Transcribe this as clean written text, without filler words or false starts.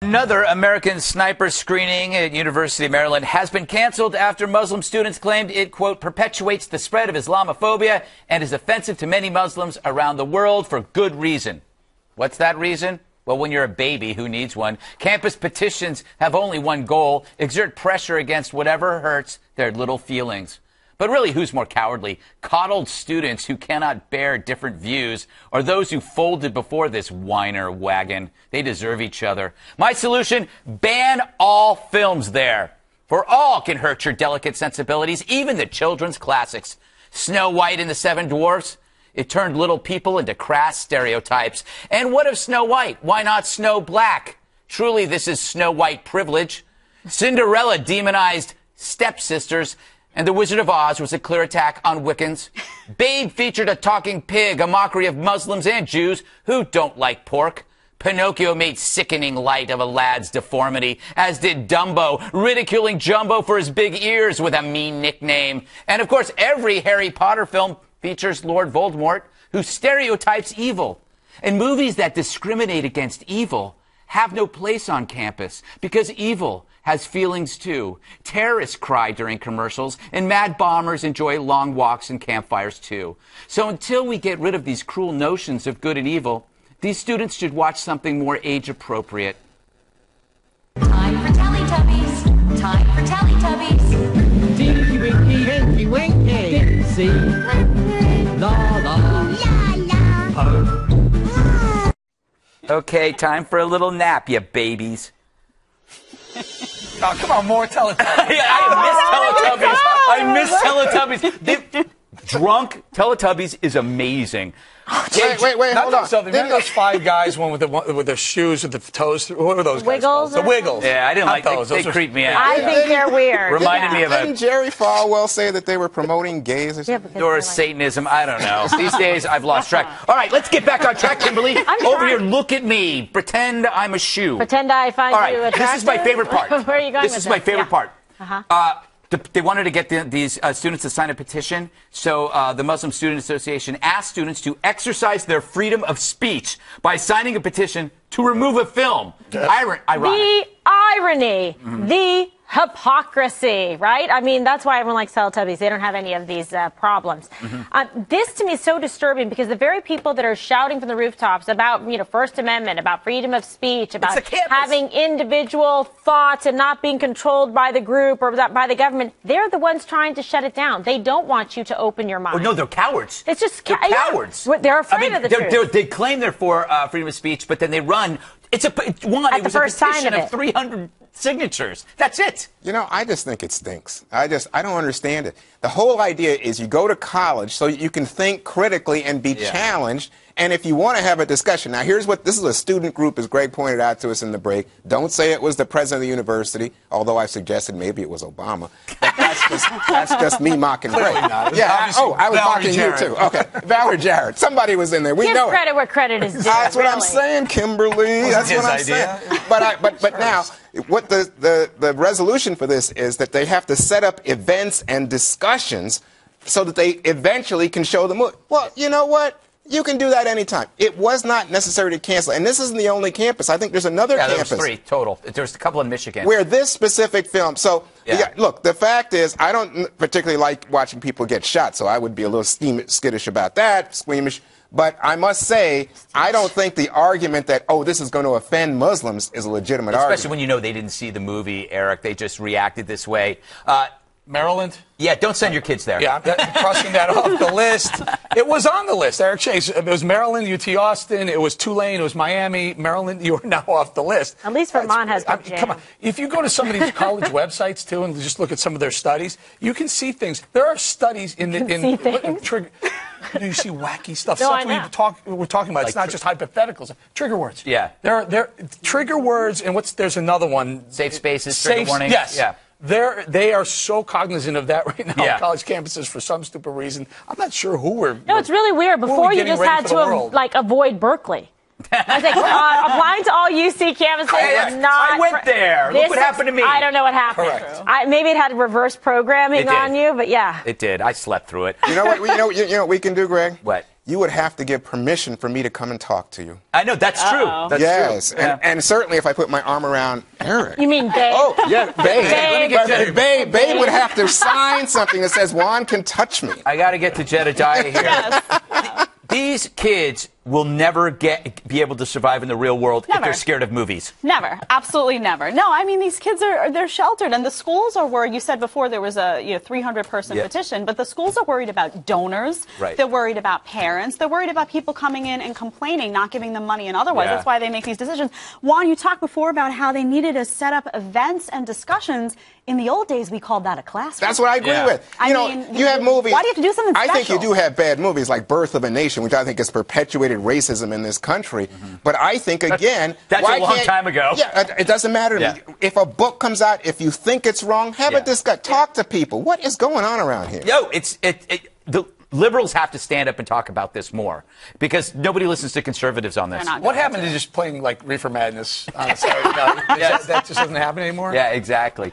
Another American sniper screening at University of Maryland has been canceled after Muslim students claimed it, quote, perpetuates the spread of Islamophobia and is offensive to many Muslims around the world for good reason. What's that reason? Well, when you're a baby, who needs one? Campus petitions have only one goal: exert pressure against whatever hurts their little feelings. But really, who's more cowardly? Coddled students who cannot bear different views, or those who folded before this whiner wagon? They deserve each other. My solution: ban all films there. For all can hurt your delicate sensibilities, even the children's classics. Snow White and the Seven Dwarfs? It turned little people into crass stereotypes. And what of Snow White? Why not Snow Black? Truly, this is Snow White privilege. Cinderella demonized stepsisters, and The Wizard of Oz was a clear attack on Wiccans. Babe featured a talking pig, a mockery of Muslims and Jews who don't like pork. Pinocchio made sickening light of a lad's deformity, as did Dumbo, ridiculing Jumbo for his big ears with a mean nickname. And of course, every Harry Potter film features Lord Voldemort, who stereotypes evil. And movies that discriminate against evil have no place on campus, because evil has feelings too. Terrorists cry during commercials, and mad bombers enjoy long walks and campfires too. So until we get rid of these cruel notions of good and evil, these students should watch something more age-appropriate. Time for Teletubbies. Time for Teletubbies. Tinky Winky, Winky Winky, Dixie, la la, La la. ho. Okay, time for a little nap, you babies. Oh, come on, more Teletubbies. I miss Teletubbies. Drunk Teletubbies is amazing. Wait, hold on. Remember those five guys, one with the shoes with the toes through? What were those guys Wiggles called? The Wiggles. Yeah, I didn't like those. They creep me out. I think they're weird. Reminded me of Didn't Jerry Falwell say that they were promoting gays or something? or Satanism. I don't know. These days, I've lost track. All right, let's get back on track, Kimberly. Over here, look at me. Pretend I'm a shoe. Pretend I find All right, you attractive. this is my favorite part. Where are you going This with is my favorite part. They wanted to get these students to sign a petition, so the Muslim Student Association asked students to exercise their freedom of speech by signing a petition to remove a film. Ironic. The irony, the hypocrisy, right? I mean, that's why everyone likes Teletubbies. They don't have any of these problems. This, to me, is so disturbing because the very people that are shouting from the rooftops about, First Amendment, about freedom of speech, about having individual thoughts and not being controlled by the group or by the government, they're the ones trying to shut it down. They don't want you to open your mind. Oh, no, they're cowards. It's just they're cowards. They're afraid of the truth. They claim they're for freedom of speech, but then they run. It was a petition of 300 signatures. That's it. I just think it stinks. I don't understand it. The whole idea is you go to college so you can think critically and be challenged. And if you want to have a discussion, now this is a student group, as Greg pointed out to us in the break. Don't say it was the president of the university, although I suggested maybe it was Obama. But that's just me mocking Greg. Yeah. I was mocking you too. Okay, Valerie Jarrett. Somebody was in there. We know Give credit where credit is due. That's what I'm saying, Kimberly. That's what I'm saying. But now, what the resolution for this is that they have to set up events and discussions so that they eventually can show the movie. Well, you know what? You can do that anytime. It was not necessary to cancel. And this isn't the only campus. I think there's another campus. There was 3 total. There's a couple in Michigan. Where this specific film. So, look, the fact is, I don't particularly like watching people get shot, so I would be a little skittish about that, squeamish. But I must say, I don't think the argument that, this is going to offend Muslims is a legitimate argument. Especially when they didn't see the movie, Eric. They just reacted this way. Maryland? Yeah, don't send your kids there. Yeah, I'm crossing that off the list. It was on the list, Eric Chase. It was Maryland, UT Austin, it was Tulane, it was Miami, Maryland. You are now off the list. At least Vermont has good Come on. If you go to some of these college websites, too, and just look at some of their studies, you can see things. There are studies in trigger. You see wacky stuff. No, Stuff we're talking about. It's not just hypotheticals. Trigger words. Yeah. There trigger words, and there's another one. Safe spaces, trigger warning. Yes. Yeah. They are so cognizant of that right now on college campuses for some stupid reason. I'm not sure who we're... No, it's really weird. Before you just had to avoid Berkeley. I think applying to all UC campuses was not... I went there. Look what happened to me. I don't know what happened. Correct. Maybe it had reverse programming on you, but yeah. It did. I slept through it. You know what we can do, Greg? What? you would have to give permission for me to come and talk to you. I know, that's true. That's yes, true. Yeah. and certainly if I put my arm around Eric. You mean babe? Oh, yeah, babe. Babe. Babe would have to sign something that says Juan can touch me. I got to get to Jedediah here. Yes. These kids will never be able to survive in the real world if Never. they're scared of movies. Never. Absolutely never. No, I mean, these kids they're sheltered, and the schools are worried. You said before there was a 300-person petition, but the schools are worried about donors. Right. They're worried about parents. They're worried about people coming in and complaining, not giving them money and otherwise. Yeah. That's why they make these decisions. Juan, you talked before about how they needed to set up events and discussions. In the old days, we called that a classroom. That's what I agree with. I You know, mean, you have movies. why do you have to do something I think you special? do have bad movies like Birth of a Nation, which I think has perpetuated racism in this country. But I think, again, That's why a long can't- time ago. Yeah, it doesn't matter to me. If a book comes out, if you think it's wrong, have a discussion. Talk to people. What is going on around here? No, the liberals have to stand up and talk about this more because nobody listens to conservatives on this. They're not What going happened to just playing like Reefer Madness on Saturday night? That just doesn't happen anymore? Yeah, exactly.